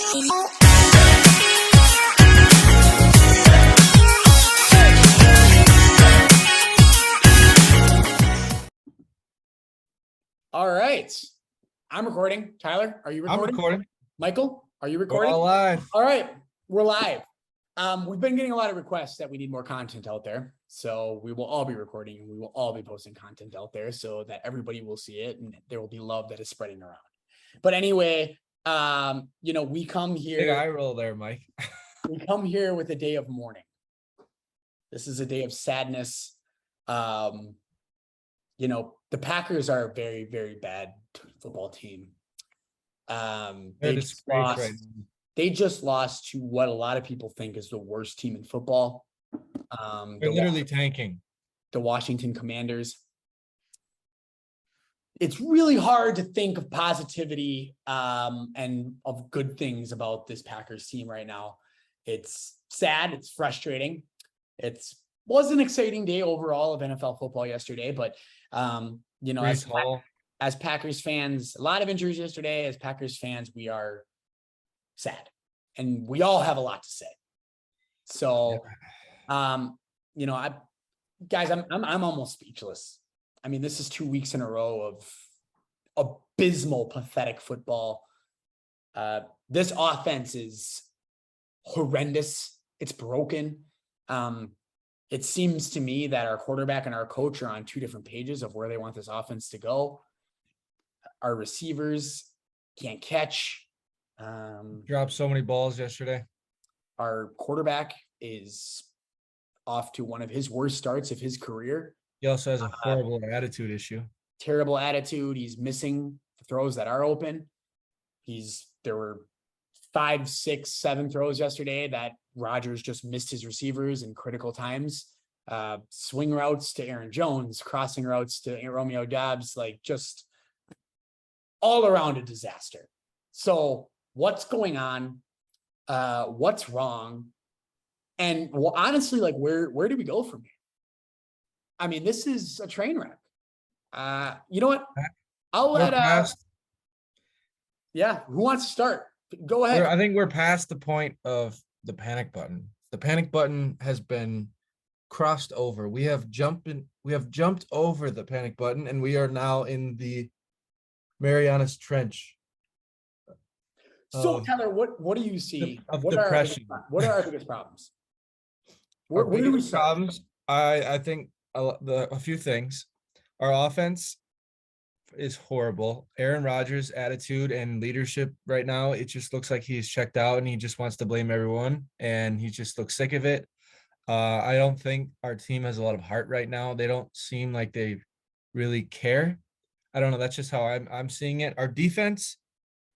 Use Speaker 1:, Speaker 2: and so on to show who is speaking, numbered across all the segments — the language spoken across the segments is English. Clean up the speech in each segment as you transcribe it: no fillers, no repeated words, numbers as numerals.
Speaker 1: All right. I'm recording. Tyler, are you recording?
Speaker 2: I'm recording.
Speaker 1: Michael, are you recording?
Speaker 2: We're all live.
Speaker 1: All right. We're live. We've been getting a lot of requests that we need more content out there. So we will all be recording and we will all be posting content out there so that everybody will see it and there will be love that is spreading around. But anyway, we come here.
Speaker 2: Big eye roll there, Mike.
Speaker 1: We come here with a day of mourning. This is a day of sadness. The Packers are a very, very bad football team. They just lost to what a lot of people think is the worst team in football.
Speaker 2: They're literally tanking.
Speaker 1: The Washington Commanders. It's really hard to think of positivity and of good things about this Packers team right now. It's sad. It's frustrating. It was an exciting day overall of NFL football yesterday, but as Packers fans, a lot of injuries yesterday. As Packers fans, we are sad, and we all have a lot to say. So, I'm almost speechless. I mean, this is 2 weeks in a row of abysmal, pathetic football. This offense is horrendous. It's broken. It seems to me that our quarterback and our coach are on two different pages of where they want this offense to go. Our receivers can't catch.
Speaker 2: Dropped so many balls yesterday.
Speaker 1: Our quarterback is off to one of his worst starts of his career.
Speaker 2: He also has a horrible attitude issue.
Speaker 1: Terrible attitude. He's missing the throws that are open. There were 5, 6, 7 throws yesterday that Rodgers just missed his receivers in critical times. Swing routes to Aaron Jones, crossing routes to Romeo Doubs, just all around a disaster. So what's going on? What's wrong? And honestly, where do we go from here? I mean, this is a train wreck. You know what? I'll let who wants to start? Go ahead.
Speaker 2: I think we're past the point of the panic button. The panic button has been crossed over. We have jumped over the panic button, and we are now in the Marianas Trench.
Speaker 1: So, Tyler, what do you see?
Speaker 2: Of depression.
Speaker 1: What are our biggest problems?
Speaker 2: Where do we start? Problems? I think a few things. Our offense is horrible. Aaron Rodgers' attitude and leadership right now, it just looks like he's checked out and he just wants to blame everyone, and he just looks sick of it. I don't think our team has a lot of heart right now. They don't seem like they really care. I don't know. That's just how I'm seeing it. Our defense,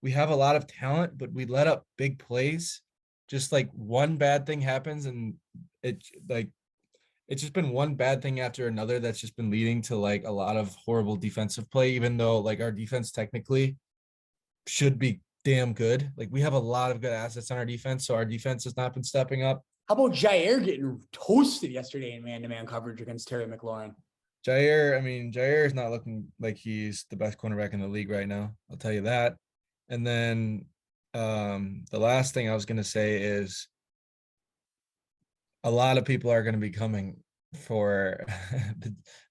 Speaker 2: we have a lot of talent, but we let up big plays. Just one bad thing happens, and it's just been one bad thing after another that's just been leading to a lot of horrible defensive play, even though our defense technically should be damn good. We have a lot of good assets on our defense, so our defense has not been stepping up.
Speaker 1: How about Jair getting toasted yesterday in man-to-man coverage against Terry McLaurin?
Speaker 2: Jair is not looking like he's the best cornerback in the league right now. I'll tell you that. And then the last thing I was going to say is a lot of people are going to be coming for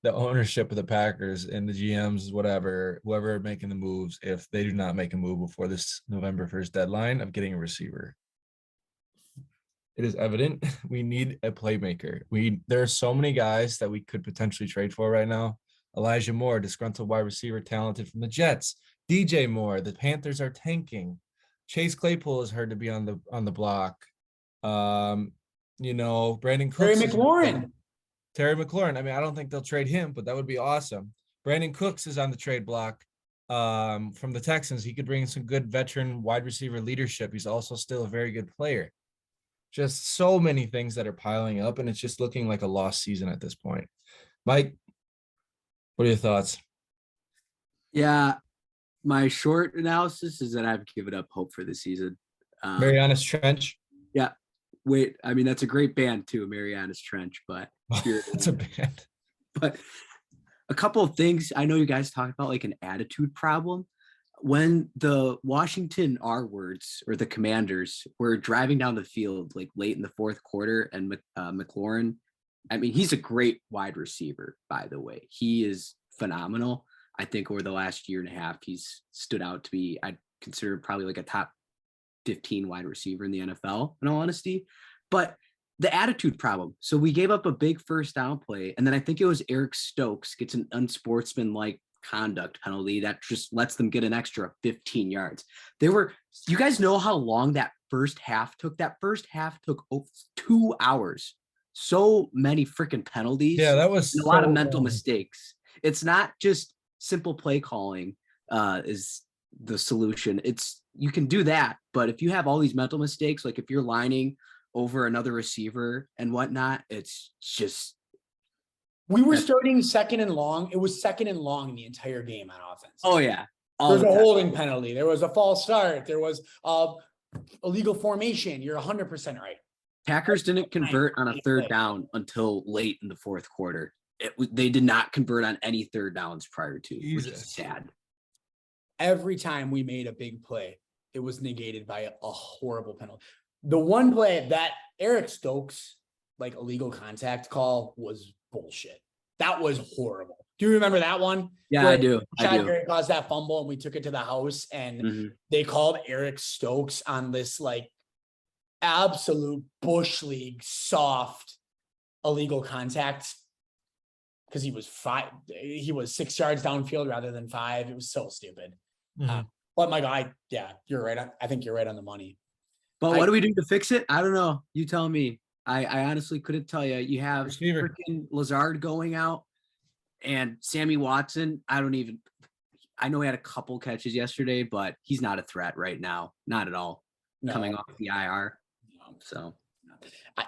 Speaker 2: the ownership of the Packers and the GMs, whoever are making the moves, if they do not make a move before this November 1st deadline of getting a receiver. It is evident we need a playmaker. There are so many guys that we could potentially trade for right now. Elijah Moore, disgruntled wide receiver, talented from the Jets. DJ Moore, the Panthers are tanking. Chase Claypool is heard to be on the block. Brandon Cooks. Terry McLaurin. I don't think they'll trade him, but that would be awesome. Brandon Cooks is on the trade block from the Texans. He could bring some good veteran wide receiver leadership. He's also still a very good player. Just so many things that are piling up, and it's just looking like a lost season at this point. Mike, what are your thoughts?
Speaker 3: Yeah, my short analysis is that I've given up hope for the season.
Speaker 2: Marianas Trench.
Speaker 3: Yeah. Wait, that's a great band too, Marianas Trench, but
Speaker 2: it's a band.
Speaker 3: But a couple of things. I know you guys talked about an attitude problem. when the Washington R words or the Commanders were driving down the field like late in the fourth quarter, and McLaurin, I mean, he's a great wide receiver, by the way. He is phenomenal. I think over the last year and a half, he's stood out to be, I'd consider probably like a top 15 wide receiver in the NFL, in all honesty. But the attitude problem. So we gave up a big first down play, and then I think it was Eric Stokes gets an unsportsmanlike conduct penalty that just lets them get an extra 15 yards. You guys know how long that first half took? That first half took 2 hours. So many freaking penalties.
Speaker 2: Yeah, that was
Speaker 3: and a lot of
Speaker 2: so
Speaker 3: mental
Speaker 2: long.
Speaker 3: mistakes. It's not just simple play calling is the solution. You can do that, but if you have all these mental mistakes, like if you're lining over another receiver and whatnot, it's just.
Speaker 1: We were starting second and long. It was second and long the entire game on offense.
Speaker 3: Oh yeah.
Speaker 1: There was a holding penalty. There was a false start. There was illegal formation. You're 100% right.
Speaker 3: Packers didn't convert on a third down until late in the fourth quarter. They did not convert on any third downs prior to, which is sad.
Speaker 1: Every time we made a big play, it was negated by a horrible penalty. The one play that Eric Stokes, like illegal contact call, was bullshit. That was horrible. Do you remember that one?
Speaker 3: Yeah, I do.
Speaker 1: Gary caused that fumble and we took it to the house, and they called Eric Stokes on this like absolute bush league soft illegal contact because he was 6 yards downfield rather than 5. It was so stupid. But my guy, yeah, you're right. I think you're right on the money.
Speaker 3: But what do we do to fix it? I don't know. You tell me. I honestly couldn't tell you. You have freaking Lazard going out and Sammy Watson. I know he had a couple catches yesterday, but he's not a threat right now. Not at all. No. Coming off the IR. No. So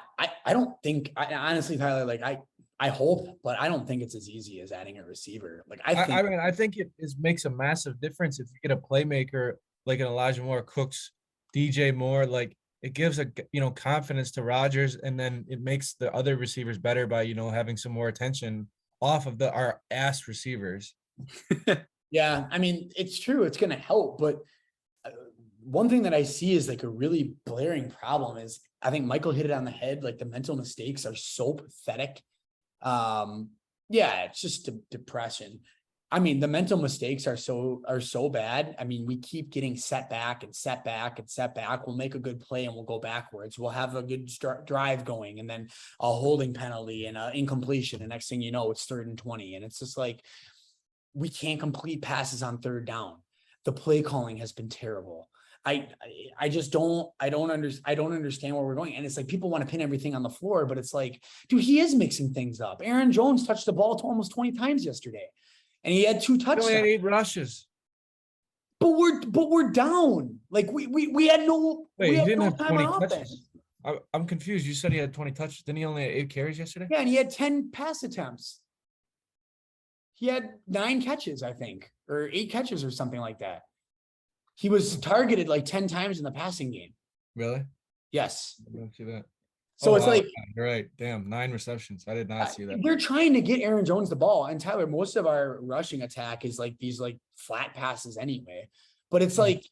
Speaker 1: I don't think, honestly, Tyler, like I hope, but I don't think it's as easy as adding a receiver. Like
Speaker 2: I think it makes a massive difference if you get a playmaker like an Elijah Moore, Cooks, DJ Moore. Like it gives confidence to Rodgers, and then it makes the other receivers better by having some more attention off of our ass receivers.
Speaker 1: Yeah, I mean it's true. It's going to help, but one thing that I see is like a really blaring problem is I think Michael hit it on the head. Like the mental mistakes are so pathetic. Yeah, it's just depression. I mean, the mental mistakes are so bad. I mean, we keep getting set back. We'll make a good play and we'll go backwards. We'll have a good drive going, and then a holding penalty and an incompletion. And next thing you know, it's 3rd and 20. And it's just like, we can't complete passes on third down. The play calling has been terrible. I don't understand where we're going. And it's like people want to pin everything on the floor, but it's like, dude, he is mixing things up. Aaron Jones touched the ball almost 20 times yesterday, and he had 2 touchdowns.
Speaker 2: He only had 8 rushes.
Speaker 1: But we're down. Like we had no.
Speaker 2: Wait, he didn't have
Speaker 1: time
Speaker 2: 20
Speaker 1: on
Speaker 2: touches. I'm confused. You said he had 20 touches. Didn't he only have 8 carries yesterday?
Speaker 1: Yeah, and he had 10 pass attempts. He had 9 catches, I think, or 8 catches or something like that. He was targeted like 10 times in the passing game.
Speaker 2: Really?
Speaker 1: Yes.
Speaker 2: I don't see that.
Speaker 1: So it's like,
Speaker 2: you're right. Damn, 9 receptions. I did not see that.
Speaker 1: They're trying to get Aaron Jones the ball. And Tyler, most of our rushing attack is like these like flat passes anyway. But it's like,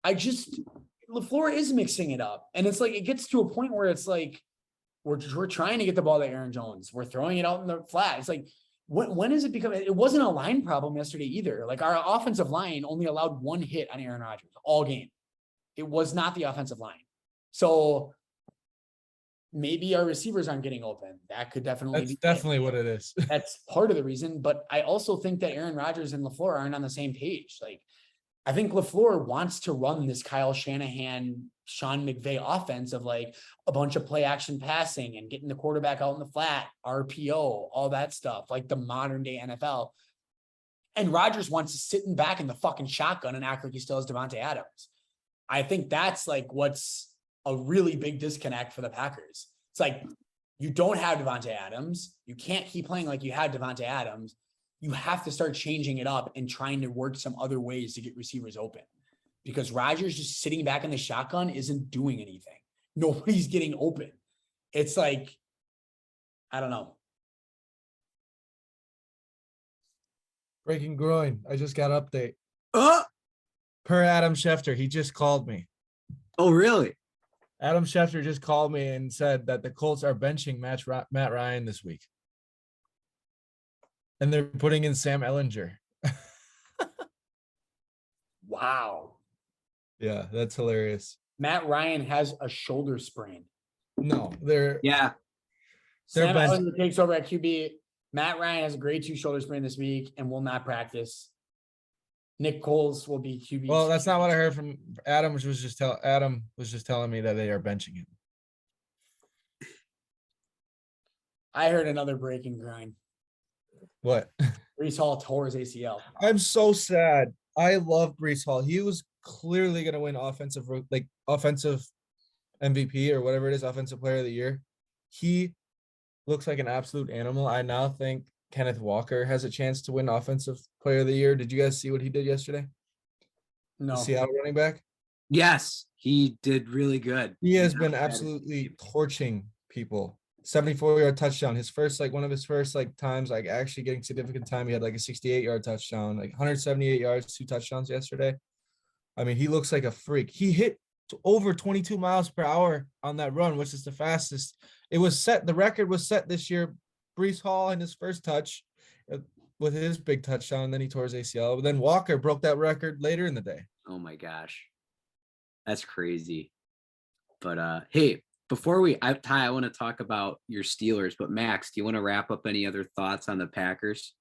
Speaker 1: LaFleur is mixing it up. And it's like, it gets to a point where it's like, we're trying to get the ball to Aaron Jones. We're throwing it out in the flat. It's like, when is it become? It wasn't a line problem yesterday either. Like our offensive line only allowed 1 hit on Aaron Rodgers all game. It was not the offensive line. So maybe our receivers aren't getting open. That could definitely
Speaker 2: be definitely what it is.
Speaker 1: That's part of the reason. But I also think that Aaron Rodgers and LaFleur aren't on the same page. Like I think LaFleur wants to run this Kyle Shanahan, Sean McVay offense of like a bunch of play action passing and getting the quarterback out in the flat, RPO, all that stuff, like the modern day NFL. And Rodgers wants to sit in back in the fucking shotgun and act like he still has Devontae Adams. I think that's like what's a really big disconnect for the Packers. It's like, you don't have Devontae Adams. You can't keep playing like you had Devontae Adams. You have to start changing it up and trying to work some other ways to get receivers open, because Rodgers just sitting back in the shotgun isn't doing anything. Nobody's getting open. It's like, I don't know.
Speaker 2: Breaking groin. I just got an update. Per Adam Schefter, he just called me.
Speaker 3: Oh, really?
Speaker 2: Adam Schefter just called me and said that the Colts are benching Matt Ryan this week. And they're putting in Sam Ellinger.
Speaker 1: Wow.
Speaker 2: Yeah, that's hilarious.
Speaker 1: Matt Ryan has a shoulder sprain.
Speaker 2: No, they're
Speaker 3: Yeah.
Speaker 1: Sam
Speaker 2: bench-
Speaker 1: Ellinger takes over at QB. Matt Ryan has a grade 2 shoulder sprain this week and will not practice. Nick Coles will be QB.
Speaker 2: well, that's not what I heard from Adam, which was just Adam was just telling me that they are benching him.
Speaker 1: I heard another breaking grind.
Speaker 2: What?
Speaker 1: Brees Hall tore his ACL.
Speaker 2: I'm so sad. I love Brees Hall. He was clearly going to win offensive MVP or whatever it is, offensive player of the year. He looks like an absolute animal. I now think Kenneth Walker has a chance to win offensive player of the year. Did you guys see what he did yesterday?
Speaker 1: No.
Speaker 2: The Seattle running back?
Speaker 3: Yes, he did really good.
Speaker 2: He has been absolutely torching people. 74-yard touchdown. His first, one of his first times, actually getting significant time. He had a 68-yard touchdown, 178 yards, 2 touchdowns yesterday. I mean, he looks like a freak. He hit over 22 miles per hour on that run, which is the fastest. It was set. The record was set this year. Brees Hall in his first touch with his big touchdown, and then he tore his ACL. But then Walker broke that record later in the day.
Speaker 3: Oh my gosh. That's crazy. But hey, before Ty, I want to talk about your Steelers, but Max, do you want to wrap up any other thoughts on the Packers?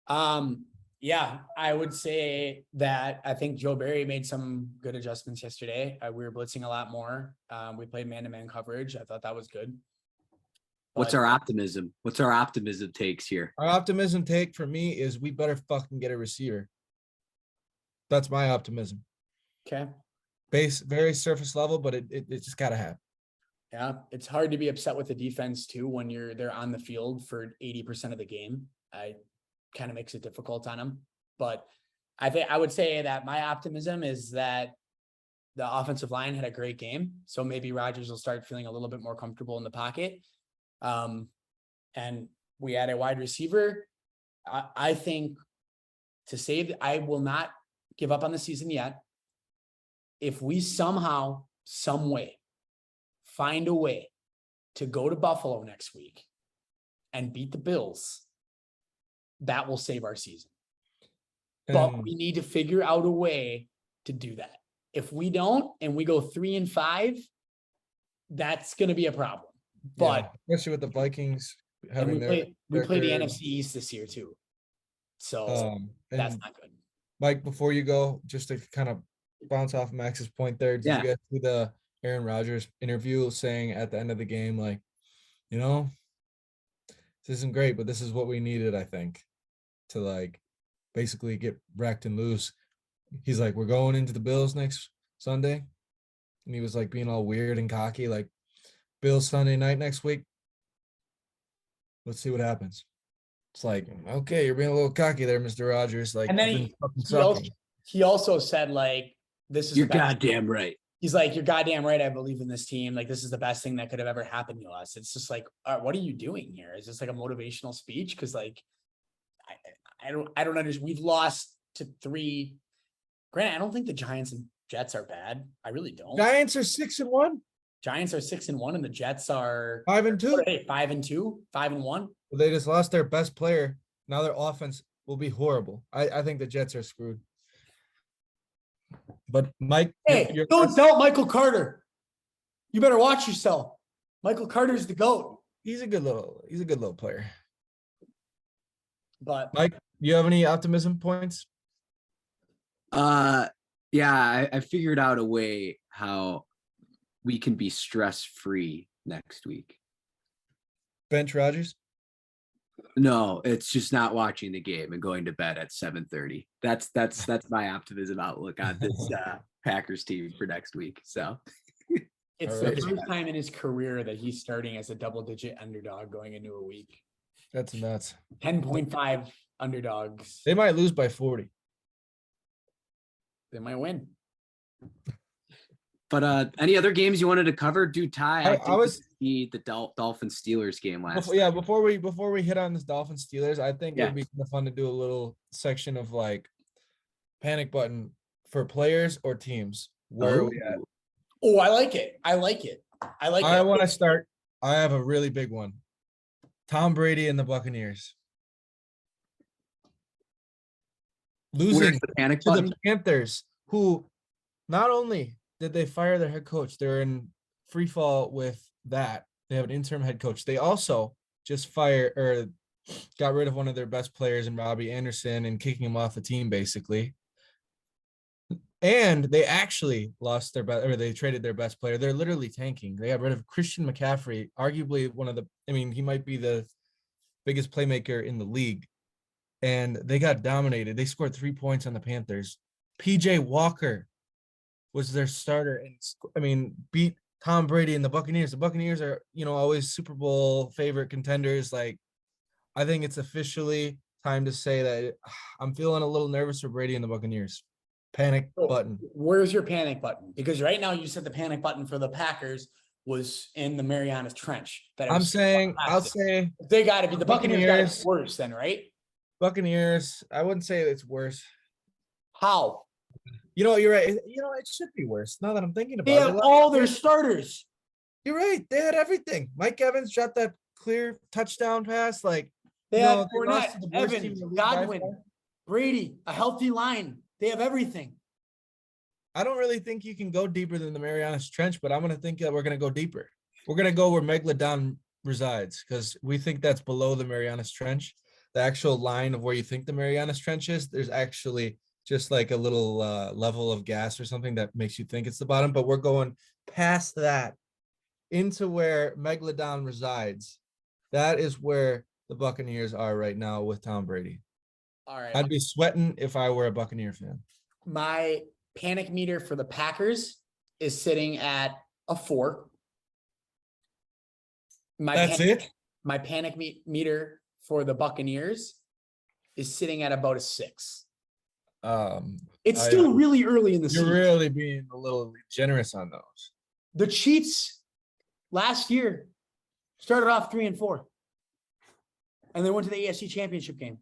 Speaker 1: Yeah, I would say that I think Joe Barry made some good adjustments yesterday. We were blitzing a lot more. We played man-to-man coverage. I thought that was good.
Speaker 3: What's our optimism? What's our optimism takes here?
Speaker 2: Our optimism take for me is we better fucking get a receiver. That's my optimism.
Speaker 1: Okay.
Speaker 2: Very surface level, but it just gotta happen.
Speaker 1: Yeah, it's hard to be upset with the defense too when they're on the field for 80% of the game. I kind of makes it difficult on them. But I would say that my optimism is that the offensive line had a great game. So maybe Rodgers will start feeling a little bit more comfortable in the pocket. And we had a wide receiver. I think I will not give up on the season yet. If we somehow, some way, find a way to go to Buffalo next week and beat the Bills, that will save our season. But we need to figure out a way to do that. If we don't, and we go 3-5, that's going to be a problem. But
Speaker 2: especially with the Vikings having
Speaker 1: we play the NFC East this year too. So that's not good.
Speaker 2: Mike, before you go, just to kind of bounce off Max's point there, did you get to the Aaron Rodgers interview saying at the end of the game, this isn't great, but this is what we needed, I think, to basically get wrecked and lose. He's like, we're going into the Bills next Sunday. And he was being all weird and cocky, Bills Sunday night next week. Let's see what happens. It's okay, you're being a little cocky there, Mr. Rodgers.
Speaker 1: And then he also said, this is
Speaker 3: you're goddamn right.
Speaker 1: He's like, you're goddamn right. I believe in this team. This is the best thing that could have ever happened to us. It's just what are you doing here? Is this a motivational speech? Because I don't understand. We've lost to 3. Granted, I don't think the Giants and Jets are bad. I really don't.
Speaker 2: Giants are 6-1.
Speaker 1: Giants are 6-1, and the Jets are
Speaker 2: 5-2.
Speaker 1: 5-2, 5-1.
Speaker 2: Well, they just lost their best player. Now their offense will be horrible. I think the Jets are screwed. But Mike,
Speaker 1: hey, don't doubt Michael Carter. You better watch yourself. Michael Carter's the GOAT.
Speaker 2: He's a good little player.
Speaker 1: But
Speaker 2: Mike, you have any optimism points?
Speaker 3: Yeah, I figured out a way how we can be stress-free next week.
Speaker 2: Bench Rodgers?
Speaker 3: No, it's just not watching the game and going to bed at 7:30. That's my optimism outlook on this Packers team for next week. So
Speaker 1: it's the first time in his career that he's starting as a double-digit underdog going into a week.
Speaker 2: That's nuts.
Speaker 1: 10.5 underdogs.
Speaker 2: They might lose by 40.
Speaker 1: They might win.
Speaker 3: But any other games you wanted to cover? Dude, Ty,
Speaker 2: I was
Speaker 3: the Dolphins Steelers game last.
Speaker 2: Before we hit on this Dolphins Steelers, I think it'd be kind of fun to do a little section of panic button for players or teams? Where are we at?
Speaker 1: Oh, I like it. I like it. I like
Speaker 2: I
Speaker 1: it.
Speaker 2: want to start. I have a really big one. Tom Brady and the Buccaneers.
Speaker 3: Where's
Speaker 2: Losing
Speaker 3: the panic
Speaker 2: to
Speaker 3: button?
Speaker 2: the Panthers, who not only did they fire their head coach, they're in free fall with that. They have an interim head coach. They also just fired or got rid of one of their best players in Robbie Anderson and kicking him off the team, basically. And they actually lost their best, or they traded their best player. They're literally tanking. They got rid of Christian McCaffrey, arguably one of the, I mean, he might be the biggest playmaker in the league. And they got dominated. They scored 3 points on the Panthers. PJ Walker was their starter, and I mean, beat Tom Brady and the Buccaneers. The Buccaneers are, always Super Bowl favorite contenders. Like, I think it's officially time to say that I'm feeling a little nervous for Brady and the Buccaneers. Panic button.
Speaker 1: Where's your panic button? Because right now you said the panic button for the Packers was in the Marianas Trench.
Speaker 2: I'll say
Speaker 1: they got to be the Buccaneers. Got to be
Speaker 2: Buccaneers.
Speaker 1: worse than, right?
Speaker 2: Buccaneers. I wouldn't say it's worse.
Speaker 1: How?
Speaker 2: You're right. It should be worse. Now that I'm thinking about
Speaker 1: They have all their starters.
Speaker 2: You're right. They had everything. Mike Evans shot that clear touchdown pass. Like,
Speaker 1: they had
Speaker 2: they lost to
Speaker 1: Fournette,
Speaker 2: the worst team in
Speaker 1: Evans,
Speaker 2: the league
Speaker 1: Godwin,
Speaker 2: by far.
Speaker 1: Brady, a healthy line. They have everything.
Speaker 2: I don't really think you can go deeper than the Marianas Trench, but I'm going to think that we're going to go deeper. We're going to go where Megalodon resides because we think that's below the Marianas Trench. The actual line of where you think the Marianas Trench is, there's actually just like a little level of gas or something that makes you think it's the bottom, but we're going past that into where Megalodon resides. That is where the Buccaneers are right now with Tom Brady.
Speaker 1: All right.
Speaker 2: I'd be sweating if I were a Buccaneer fan.
Speaker 1: My panic meter for the Packers is sitting at a 4.
Speaker 2: That's it?
Speaker 1: My panic meter for the Buccaneers is sitting at about a 6. It's still really early in the season.
Speaker 2: You're really being a little generous on those.
Speaker 1: The Chiefs last year started off 3-4, and they went to the AFC Championship game.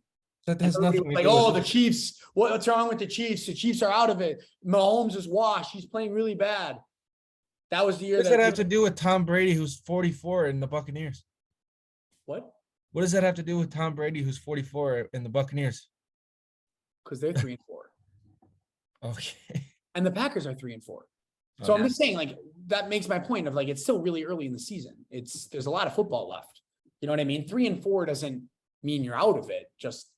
Speaker 2: That has nothing
Speaker 1: like, oh, the Chiefs. What's wrong with the Chiefs? The Chiefs are out of it. Mahomes is washed. He's playing really bad. That was the year.
Speaker 2: What does that have to do with Tom Brady, who's 44 in the Buccaneers?
Speaker 1: What?
Speaker 2: What does that have to do with Tom Brady, who's 44 in the Buccaneers?
Speaker 1: Because they're 3-4.
Speaker 2: Okay.
Speaker 1: And the Packers are 3-4. So I'm just saying, like, that makes my point of, like, it's still really early in the season. There's a lot of football left. You know what I mean? 3-4 doesn't mean you're out of it. Just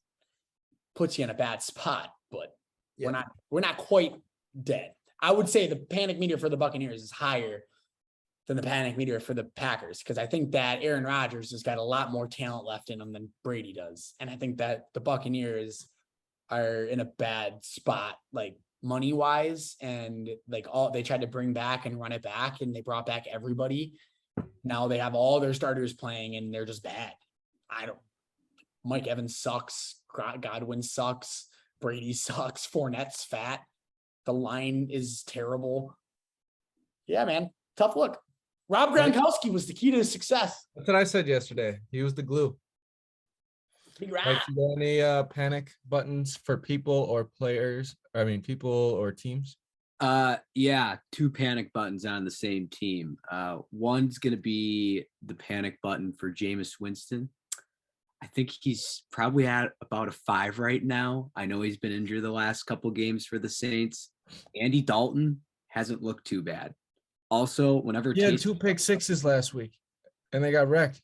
Speaker 1: puts you in a bad spot. But we're not quite dead. I would say the panic meter for the Buccaneers is higher than the panic meter for the Packers, because I think that Aaron Rodgers has got a lot more talent left in him than Brady does. And I think that the Buccaneers are in a bad spot, like money wise, and like they tried to bring back and run it back, and they brought back everybody. Now they have all their starters playing and they're just bad. Mike Evans sucks. Godwin sucks. Brady sucks. Fournette's fat. The line is terrible. Yeah, man. Tough look. Rob Gronkowski was the key to his success.
Speaker 2: That's what I said yesterday. He was the glue. Like, any panic buttons for people or players? I mean, people or teams?
Speaker 3: Yeah, 2 panic buttons on the same team. One's gonna be the panic button for Jameis Winston. I think he's probably at about a 5 right now. I know he's been injured the last couple games for the Saints. Andy Dalton hasn't looked too bad. Also, whenever
Speaker 2: he had 2 pick sixes last week, and they got wrecked.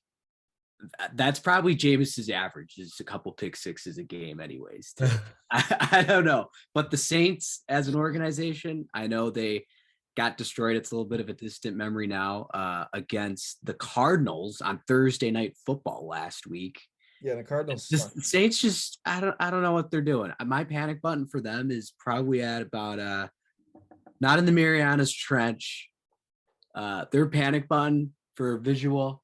Speaker 3: That's probably Jameis's average, is a couple pick sixes a game anyways. I don't know. But the Saints as an organization, I know they got destroyed. It's a little bit of a distant memory now against the Cardinals on Thursday Night Football last week.
Speaker 2: Yeah, the Cardinals.
Speaker 3: The Saints just, I don't know what they're doing. My panic button for them is probably at about not in the Marianas Trench. Their panic button for visual,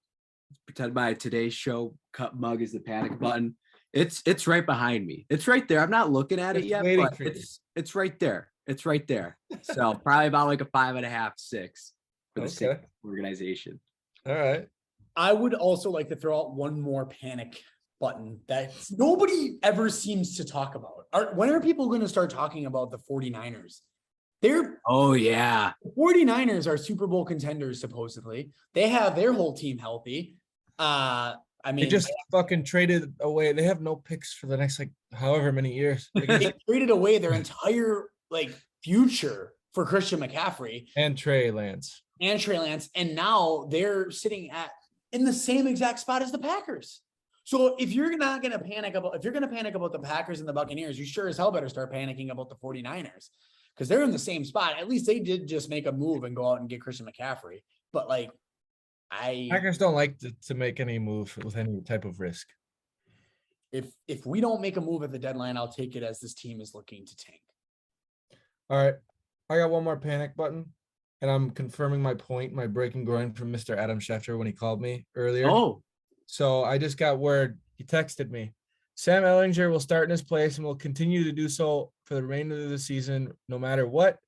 Speaker 3: pretend my Today's Show cup mug is the panic button. It's right behind me. It's right there. I'm not looking at it yet, but it's right there. It's right there. So probably about like a 5.5, 6 for the Saints organization.
Speaker 2: All right.
Speaker 1: I would also like to throw out one more panic button that nobody ever seems to talk about. When are people going to start talking about the 49ers
Speaker 3: Oh yeah.
Speaker 1: 49ers are Super Bowl contenders, supposedly. They have their whole team healthy. I
Speaker 2: They
Speaker 1: mean,
Speaker 2: just fucking traded away. They have no picks for the next like however many years.
Speaker 1: they traded away their entire like future for Christian McCaffrey
Speaker 2: And Trey Lance.
Speaker 1: and Trey Lance, and now they're sitting in the same exact spot as the Packers. So if you're going to panic about the Packers and the Buccaneers, you sure as hell better start panicking about the 49ers because they're in the same spot. At least they did just make a move and go out and get Christian McCaffrey. But like,
Speaker 2: Packers don't like to make any move with any type of risk.
Speaker 1: if we don't make a move at the deadline, I'll take it as this team is looking to tank.
Speaker 2: All right. I got one more panic button, and I'm confirming my point, my breaking groin from Mr. Adam Schefter when he called me earlier.
Speaker 3: Oh,
Speaker 2: So I just got word. He texted me. Sam Ellinger will start in his place and will continue to do so for the remainder of the season, no matter what.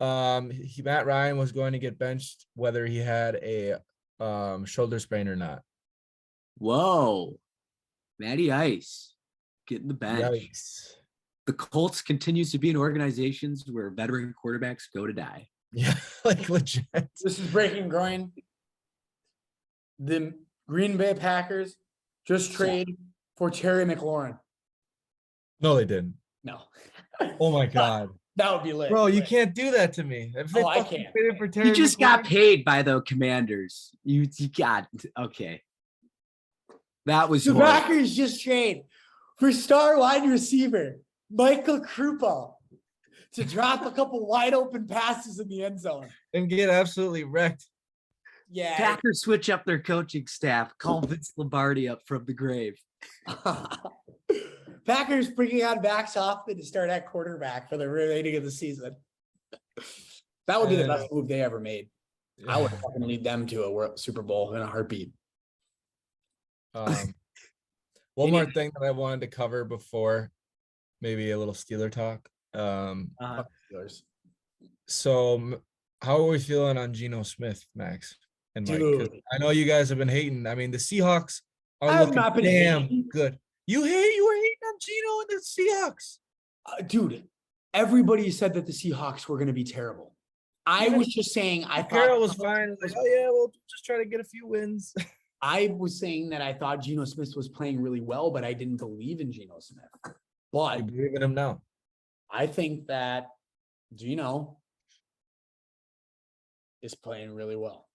Speaker 2: Matt Ryan was going to get benched, whether he had a shoulder sprain or not.
Speaker 3: whoa. Matty Ice getting the bench.
Speaker 2: Yikes.
Speaker 3: The Colts continues to be in organizations where veteran quarterbacks go to die.
Speaker 2: Yeah, like legit.
Speaker 1: This is breaking groin. The Green Bay Packers just trade for Terry McLaurin.
Speaker 2: No, they didn't.
Speaker 1: No.
Speaker 2: Oh my god.
Speaker 1: That would be lit.
Speaker 2: Bro, you can't do that to me. If they
Speaker 1: Oh, I
Speaker 2: fucking
Speaker 1: can't.
Speaker 2: traded for Terry
Speaker 3: You just got
Speaker 2: McLaurin-
Speaker 3: paid by the Commanders. You got okay. That was
Speaker 1: The
Speaker 3: horrible.
Speaker 1: Packers just trade for star wide receiver Michael Krupa to drop a couple wide open passes in the end zone.
Speaker 2: and get absolutely wrecked.
Speaker 1: Yeah.
Speaker 3: Packers switch up their coaching staff. Call Vince Lombardi up from the grave.
Speaker 1: Packers bringing on Max Hoffman to start at quarterback for the remaining of the season. That would be the best move they ever made. I would fucking lead them to a Super Bowl in a heartbeat.
Speaker 2: One more thing that I wanted to cover before maybe a little Steeler talk.
Speaker 1: Steelers.
Speaker 2: So how are we feeling on Geno Smith, Max? And Mike? 'Cause
Speaker 1: Dude,
Speaker 2: I know you guys have been hating. I mean, the Seahawks are
Speaker 1: I have
Speaker 2: looking
Speaker 1: not been
Speaker 2: damn
Speaker 1: hating.
Speaker 2: good. You were hating on Geno and the Seahawks.
Speaker 1: Dude, everybody said that the Seahawks were going to be terrible. I
Speaker 2: Even
Speaker 1: was just saying I
Speaker 2: Carroll
Speaker 1: thought
Speaker 2: was fine. Like, oh yeah, we'll just try to get a few wins.
Speaker 1: I was saying that I thought Geno Smith was playing really well, but I didn't believe in Geno Smith. But
Speaker 2: You believe in him now?
Speaker 1: I think that Geno is playing really well.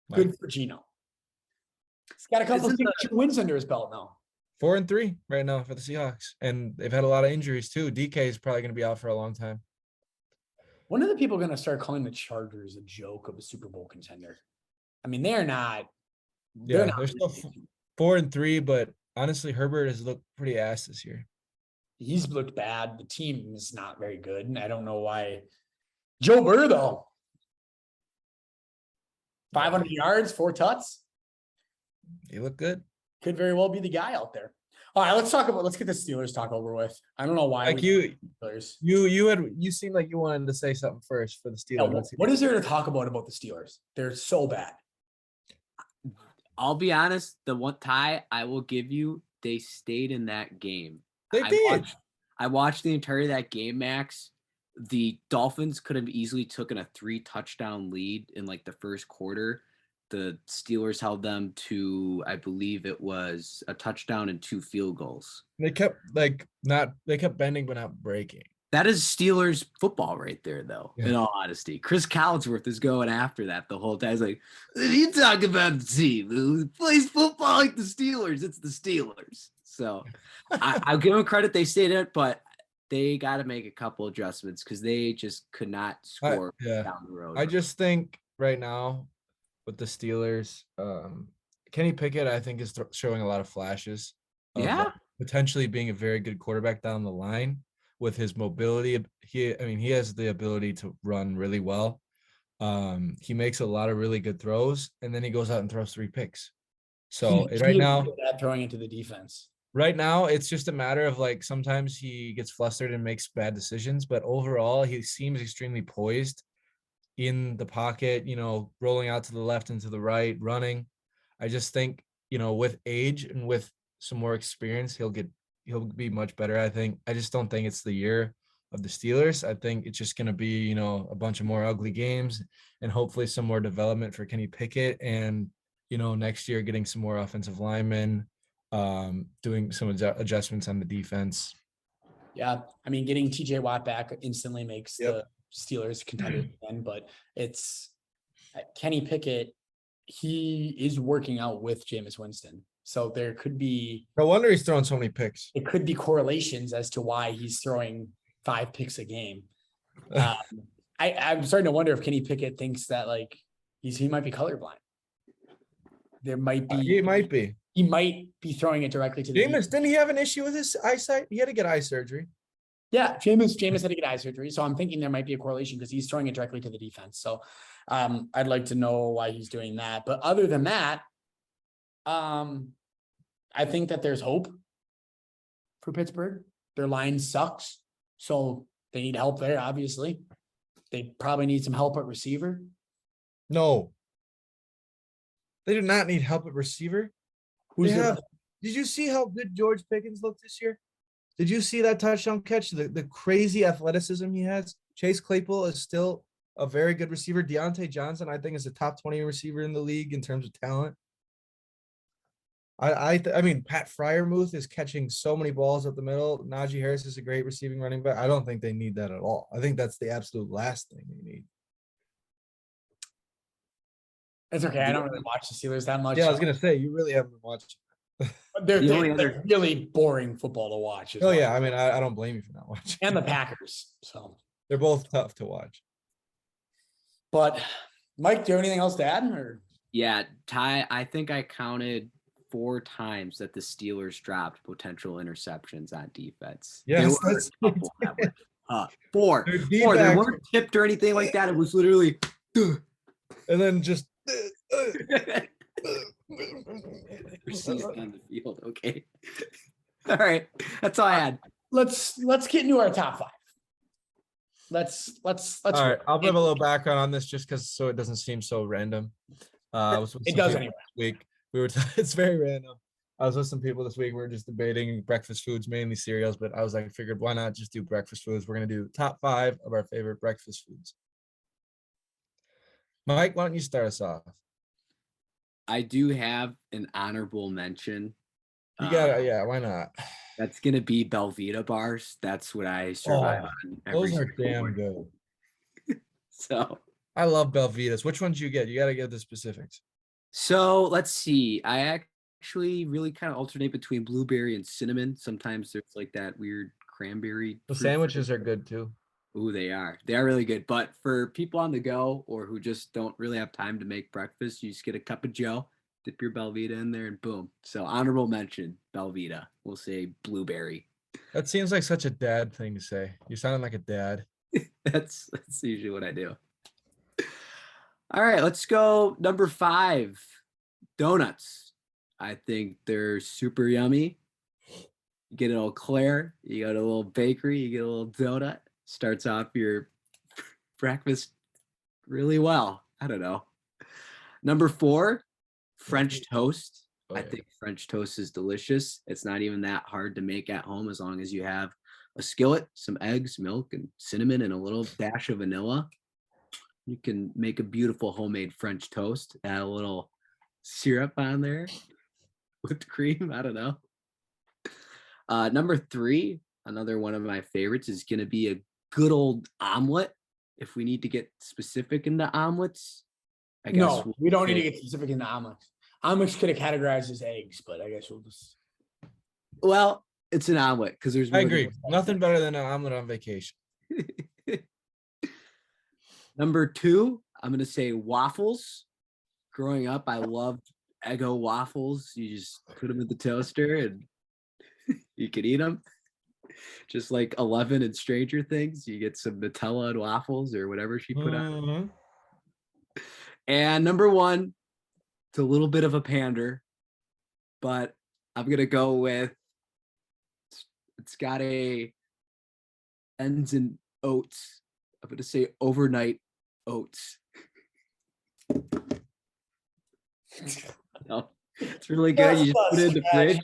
Speaker 2: Mike?
Speaker 1: Good for Geno. He's got a couple of
Speaker 3: Isn't
Speaker 1: signature wins under his belt now.
Speaker 2: 4-3 right now for the Seahawks, and they've had a lot of injuries too. DK is probably going to be out for a long time.
Speaker 1: When are the people going to start calling the Chargers a joke of a Super Bowl contender? I mean, they're not.
Speaker 2: Yeah,
Speaker 1: not
Speaker 2: they're still 4-3, but honestly, Herbert has looked pretty ass this year.
Speaker 1: He's looked bad. The team is not very good, and I don't know why. Joe Burrow, though. 500 yards, 4 tuts.
Speaker 2: He looked good.
Speaker 1: Could very well be the guy out there. All right, let's get the Steelers talk over with. I don't know why.
Speaker 2: Like you
Speaker 1: Steelers.
Speaker 2: you seemed like you wanted to say something first for the
Speaker 1: Yeah,
Speaker 2: Steelers.
Speaker 1: what is there to talk about the Steelers? They're so bad.
Speaker 3: I'll be honest, the one tie I will give you, they stayed in that game.
Speaker 2: They did.
Speaker 3: I watched the entirety of that game, Max. The Dolphins could have easily taken a 3-touchdown lead in like the first quarter. The Steelers held them to, I believe it was a touchdown and 2 field goals.
Speaker 2: They kept bending but not breaking.
Speaker 3: That is Steelers football right there, though,
Speaker 2: Yeah.
Speaker 3: in all honesty. Chris Collinsworth is going after that the whole time. He's like, you talk about the team who plays football like the Steelers. It's the Steelers. So I'll give them credit. They stayed in it, but they got to make a couple adjustments because they just could not score down the road.
Speaker 2: I just think right now with the Steelers, Kenny Pickett, I think, is showing a lot of flashes of potentially being a very good quarterback down the line with his mobility. He has the ability to run really well. He makes a lot of really good throws, and then he goes out and throws 3 picks. So right now,
Speaker 1: throwing into the defense.
Speaker 2: Right now, it's just a matter of like sometimes he gets flustered and makes bad decisions, but overall, he seems extremely poised in the pocket, rolling out to the left and to the right, running. I just think, with age and with some more experience, he'll be much better. I think. I just don't think it's the year. of the Steelers. I think it's just going to be, a bunch of more ugly games and hopefully some more development for Kenny Pickett. And, next year getting some more offensive linemen, doing some adjustments on the defense.
Speaker 1: Yeah. I mean, getting TJ Watt back instantly makes
Speaker 2: Yep.
Speaker 1: the Steelers contenders again, but it's Kenny Pickett. He is working out with Jameis Winston. So there could be,
Speaker 2: No wonder he's throwing so many picks.
Speaker 1: it could be correlations as to why he's throwing 5 picks a game. I'm starting to wonder if Kenny Pickett thinks that like he might be colorblind. There might be,
Speaker 2: He might be.
Speaker 1: he might be throwing it directly to the
Speaker 2: Jameis, didn't he have an issue with his eyesight? He had to get eye surgery.
Speaker 1: Yeah, Jameis had to get eye surgery, so I'm thinking there might be a correlation because he's throwing it directly to the defense. So, I'd like to know why he's doing that. But other than that, I think that there's hope for Pittsburgh. Their line sucks, so they need help there. Obviously, they probably need some help at receiver.
Speaker 2: No, they do not need help at receiver.
Speaker 1: Who's
Speaker 2: They
Speaker 1: their-
Speaker 2: have. Did you see how good George Pickens looked this year? Did you see that touchdown catch? The crazy athleticism he has. Chase Claypool is still a very good receiver. Deontay Johnson, I think, is a top 20 receiver in the league in terms of talent. I mean, Pat Fryermuth is catching so many balls up the middle. Najee Harris is a great receiving running back. I don't think they need that at all. I think that's the absolute last thing they need.
Speaker 1: It's okay. I don't really watch the Steelers that much.
Speaker 2: Yeah, I was gonna say you really haven't been watching.
Speaker 1: They're
Speaker 3: The only
Speaker 1: they're really boring football to watch.
Speaker 2: Oh yeah, I mean, I don't blame you for not watching.
Speaker 1: And the Packers. So,
Speaker 2: They're both tough to watch.
Speaker 1: but Mike, do you have anything else to add? Or
Speaker 3: Yeah, Ty, I think I counted 4 times that the Steelers dropped potential interceptions on defense.
Speaker 2: Yes,
Speaker 3: There were
Speaker 2: that's-
Speaker 3: a couple that were, 4.
Speaker 2: Their
Speaker 3: 4. They
Speaker 2: D-backs-
Speaker 3: weren't tipped or anything like that. It was literally.
Speaker 2: and then just
Speaker 3: Received on the field. Okay. All right. That's all I had.
Speaker 1: let's get into our top 5. Let's
Speaker 2: all right. I'll give a little background on this just because so it doesn't seem so random. I was with
Speaker 1: It
Speaker 2: some
Speaker 1: does
Speaker 2: people
Speaker 1: anyway.
Speaker 2: this week. We were it's very random. I was with some people this week. We were just debating breakfast foods, mainly cereals, but I was like, I figured why not just do breakfast foods? We're gonna do top 5 of our favorite breakfast foods. Mike, why don't you start us off?
Speaker 3: I do have an honorable mention.
Speaker 2: You got yeah, why not?
Speaker 3: That's gonna be Belvita bars. That's what I survive on.
Speaker 2: Those are
Speaker 3: single
Speaker 2: damn
Speaker 3: morning.
Speaker 2: good.
Speaker 3: So
Speaker 2: I love Belvitas. Which ones you get? You gotta give the specifics.
Speaker 3: So let's see. I actually really kind of alternate between blueberry and cinnamon. Sometimes there's like that weird cranberry.
Speaker 2: The
Speaker 3: fruit
Speaker 2: sandwiches
Speaker 3: flavor.
Speaker 2: are good too.
Speaker 3: Ooh, they are. They are really good. But for people on the go or who just don't really have time to make breakfast, you just get a cup of Joe, dip your Belvita in there, and boom. So honorable mention, Belvita. We'll say blueberry.
Speaker 2: That seems like such a dad thing to say. You sound like a dad.
Speaker 3: That's usually what I do. All right, let's go number 5. Donuts. I think they're super yummy. You get an Eau Claire, you got a little bakery, you get a little donut. Starts off your breakfast really well. I don't know. Number 4, French toast.
Speaker 2: Oh,
Speaker 3: I
Speaker 2: yeah.
Speaker 3: think French toast is delicious. It's not even that hard to make at home as long as you have a skillet, some eggs, milk, and cinnamon, and a little dash of vanilla. You can make a beautiful homemade French toast. Add a little syrup on there, whipped cream. I don't know. Number 3, another one of my favorites is going to be a good old omelet. If we need to get specific into omelets, I guess
Speaker 1: No, we don't need to
Speaker 3: say-
Speaker 1: get specific into omelets. Omelets could have categorized as eggs, but I guess we'll just.
Speaker 3: Well, it's an omelet because there's.
Speaker 2: I
Speaker 3: more than
Speaker 2: agree.
Speaker 3: one type.
Speaker 2: Nothing better than an omelet on vacation.
Speaker 3: Number 2, I'm going to say waffles. Growing up, I loved Eggo waffles. You just put them in the toaster and you could eat them. Just like 11 and Stranger Things, you get some Nutella and waffles or whatever she put on.
Speaker 2: Mhm.
Speaker 3: And number 1, it's a little bit of a pander, but I'm going to go with, it's got a ends in oats. I'm going to say overnight oats. No, it's really good. You just put it in the fridge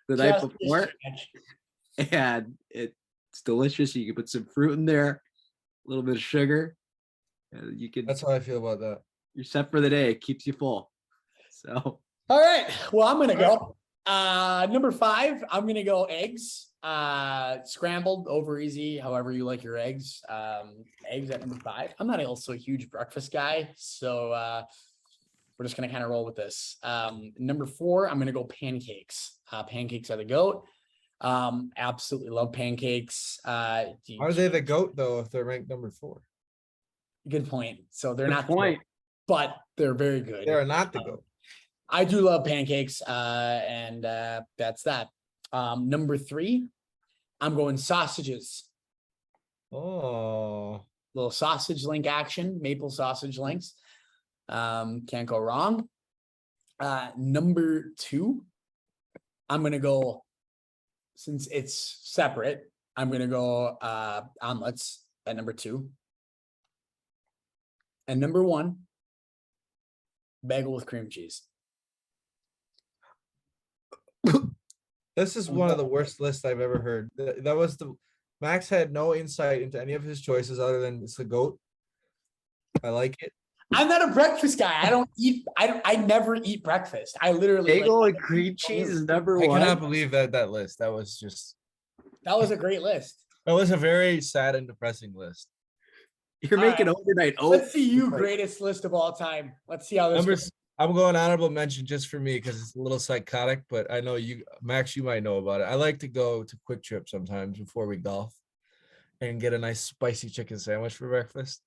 Speaker 3: the night
Speaker 1: Just a
Speaker 3: before,
Speaker 1: stretch.
Speaker 3: and it It's delicious. You can put some fruit in there, a little bit of sugar. You can.
Speaker 2: That's how I feel about that.
Speaker 3: You're set for the day. It keeps you full. So
Speaker 1: All right. Well, I'm gonna go. Number 5, I'm gonna go eggs. Scrambled, over easy, however you like your eggs. Eggs at number 5. I'm not also a huge breakfast guy, so we're just gonna kind of roll with this. Number 4, I'm gonna go pancakes. Pancakes are the GOAT. Absolutely love pancakes.
Speaker 2: Are they the GOAT though if they're ranked number 4?
Speaker 1: Good point. So they're
Speaker 3: Good
Speaker 1: not
Speaker 3: point.
Speaker 1: but they're very good.
Speaker 2: They are not the GOAT.
Speaker 1: I do love pancakes, and that's that. Number 3, I'm going sausages.
Speaker 2: Oh,
Speaker 1: Little sausage link action, maple sausage links. Can't go wrong. Number 2, I'm gonna go, since it's separate, I'm gonna go omelets at number 2. And number 1, bagel with cream cheese.
Speaker 2: this is one of the worst lists I've ever heard. That was Max had no insight into any of his choices other than it's the GOAT. I like it.
Speaker 1: I'm not a breakfast guy. I don't eat. I never eat breakfast. I literally
Speaker 3: Bagel and cream cheese is number
Speaker 2: I
Speaker 3: one.
Speaker 2: cannot believe that list. That was
Speaker 1: That was a great list.
Speaker 2: a very sad and depressing list.
Speaker 3: You're
Speaker 1: All
Speaker 3: making
Speaker 1: right.
Speaker 3: overnight oats.
Speaker 1: Let's see you greatest list of all time. Let's see how this goes.
Speaker 2: I'm going honorable mention just for me because it's a little psychotic, but I know you, Max, you might know about it. I like to go to Quick Trip sometimes before we golf and get a nice spicy chicken sandwich for breakfast.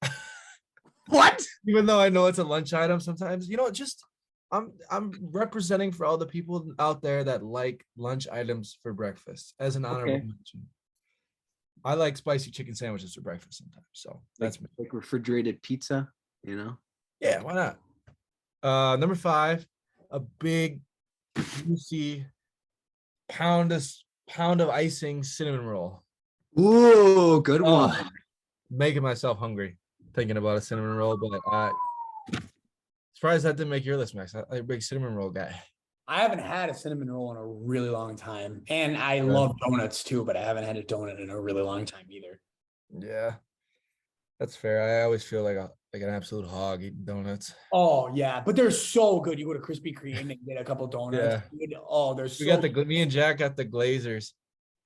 Speaker 3: What?
Speaker 2: Even though I know it's a lunch item sometimes, just I'm representing for all the people out there that like lunch items for breakfast as an honorable
Speaker 3: Okay.
Speaker 2: mention. I like spicy chicken sandwiches for breakfast sometimes. So that's me.
Speaker 3: Like refrigerated pizza,
Speaker 2: Yeah, why not? Number 5, a big juicy pound of icing cinnamon roll.
Speaker 3: Ooh, good
Speaker 2: Oh,
Speaker 3: one.
Speaker 2: making myself hungry thinking about a cinnamon roll, but surprised that didn't make your list, Max. I'm a big cinnamon roll guy.
Speaker 1: I haven't had a cinnamon roll in a really long time, and I love donuts too, but I haven't had a donut in a really long time either.
Speaker 2: Yeah, that's fair. I always feel like an absolute hog eating donuts.
Speaker 1: Oh yeah, but they're so good. You go to Krispy Kreme and get a couple donuts.
Speaker 2: Yeah.
Speaker 1: Oh, they're so.
Speaker 2: We got me and Jack got the Glazers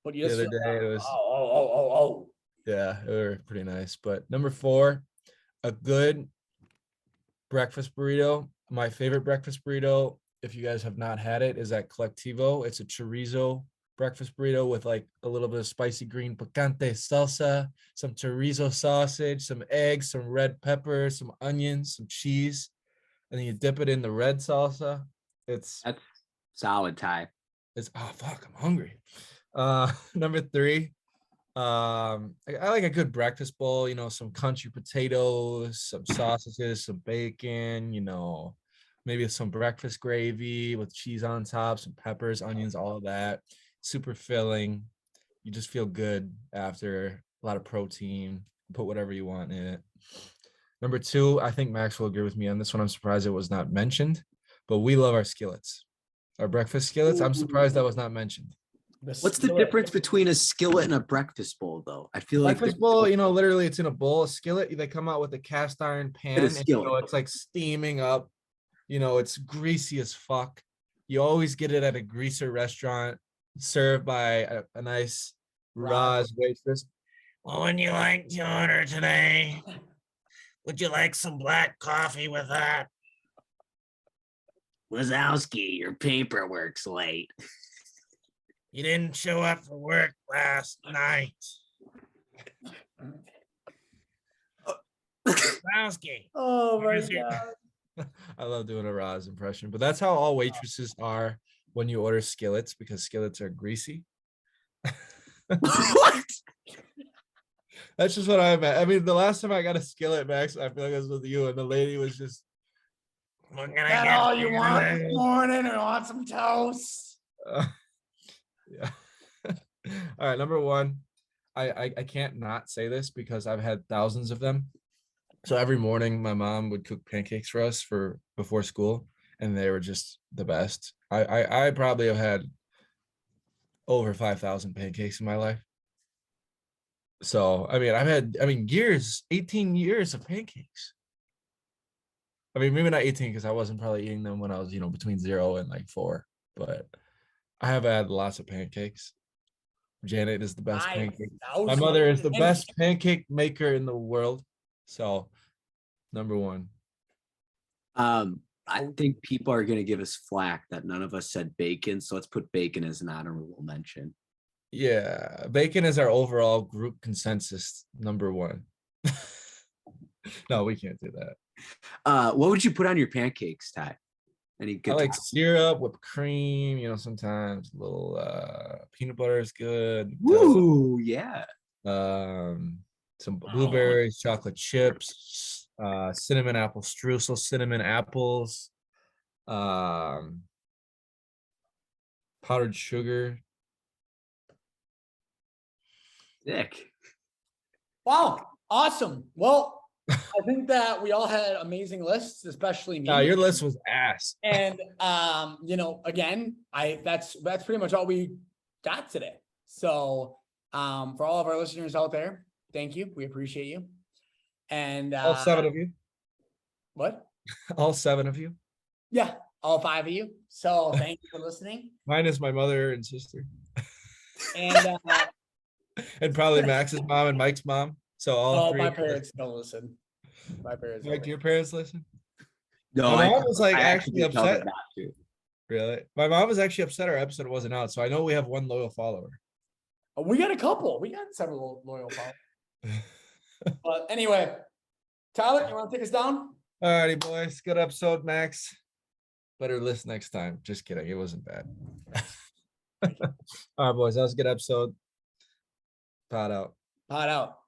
Speaker 1: But
Speaker 2: the other day. It was
Speaker 1: oh.
Speaker 2: yeah, they were pretty nice. But number 4, a good breakfast burrito. My favorite breakfast burrito, if you guys have not had it, is at Collectivo. It's a chorizo breakfast burrito with like a little bit of spicy green picante salsa, some chorizo sausage, some eggs, some red pepper, some onions, some cheese, and then you dip it in the red salsa. That's
Speaker 3: Solid, Ty.
Speaker 2: It's oh fuck, I'm hungry. Number 3, I like a good breakfast bowl, some country potatoes, some sausages, some bacon, maybe some breakfast gravy with cheese on top, some peppers, onions, all of that. Super filling. You just feel good after a lot of protein. Put whatever you want in it. Number 2, I think Max will agree with me on this one. I'm surprised it was not mentioned, but we love our skillets, our breakfast skillets. I'm surprised that was not mentioned.
Speaker 3: What's the difference between a skillet and a breakfast bowl, though? I feel like
Speaker 2: breakfast bowl, literally it's in a bowl. A skillet, they come out with a cast iron pan, and it's like steaming up. It's greasy as fuck. You always get it at a greaser restaurant, served by a nice Roz waitress. What would you like to order today? Would you like some black coffee with that?
Speaker 3: Wazowski, your paperwork's late.
Speaker 2: You didn't show up for work last night. Wazowski.
Speaker 1: Oh my god.
Speaker 2: I love doing a Roz impression, but that's how all waitresses are when you order skillets, because skillets are greasy.
Speaker 3: What?
Speaker 2: That's just what I meant. I mean, the last time I got a skillet, Max, I feel like it was with you, and the lady was just,
Speaker 1: "What can I get all you want this morning? I want some toast."
Speaker 2: Yeah. All right, number 1. I can't not say this because I've had thousands of them. So every morning my mom would cook pancakes for us for before school, and they were just the best. I probably have had over 5,000 pancakes in my life. So, I mean, 18 years of pancakes. I mean, maybe not 18 because I wasn't probably eating them when I was, between 0 and like 4, but I have had lots of pancakes. Janet is the best pancake. My
Speaker 1: 5,000.
Speaker 2: mother is the
Speaker 1: And
Speaker 2: best pancake maker in the world. So, number one.
Speaker 3: I think people are going to give us flack that none of us said bacon, so let's put bacon as an honorable mention.
Speaker 2: Yeah, bacon is our overall group consensus number one. No, we can't do that.
Speaker 3: What would you put on your pancakes, Ty? Any
Speaker 2: I
Speaker 3: good
Speaker 2: like syrup, whipped cream, sometimes a little peanut butter is good.
Speaker 3: Woo, yeah.
Speaker 2: Some blueberries, chocolate chips, cinnamon apple streusel, cinnamon apples, powdered sugar.
Speaker 3: Sick.
Speaker 1: wow, awesome. Well, I think that we all had amazing lists, especially me.
Speaker 2: Your list was ass.
Speaker 1: And again, that's pretty much all we got today. So for all of our listeners out there, thank you. We appreciate you. And
Speaker 2: All 7 of you.
Speaker 1: what?
Speaker 2: All 7 of you.
Speaker 1: Yeah, all 5 of you. So thank you for listening.
Speaker 2: Mine is my mother and sister.
Speaker 1: And
Speaker 2: And probably Max's mom and Mike's mom. So all 3.
Speaker 1: my parents don't listen. My parents.
Speaker 2: Mike, do your parents listen?
Speaker 3: No,
Speaker 2: My mom was like
Speaker 3: I
Speaker 2: actually
Speaker 3: did tell them
Speaker 2: upset.
Speaker 3: not to.
Speaker 2: Really? My mom was actually upset our episode wasn't out. So I know we have one loyal follower.
Speaker 1: We got a couple. We got several loyal followers. But anyway, Tyler, you want to take us down?
Speaker 2: All righty, boys. Good episode, Max. Better list next time. Just kidding. It wasn't bad. All right, boys. That was a good episode. Pod out.
Speaker 1: Pot out.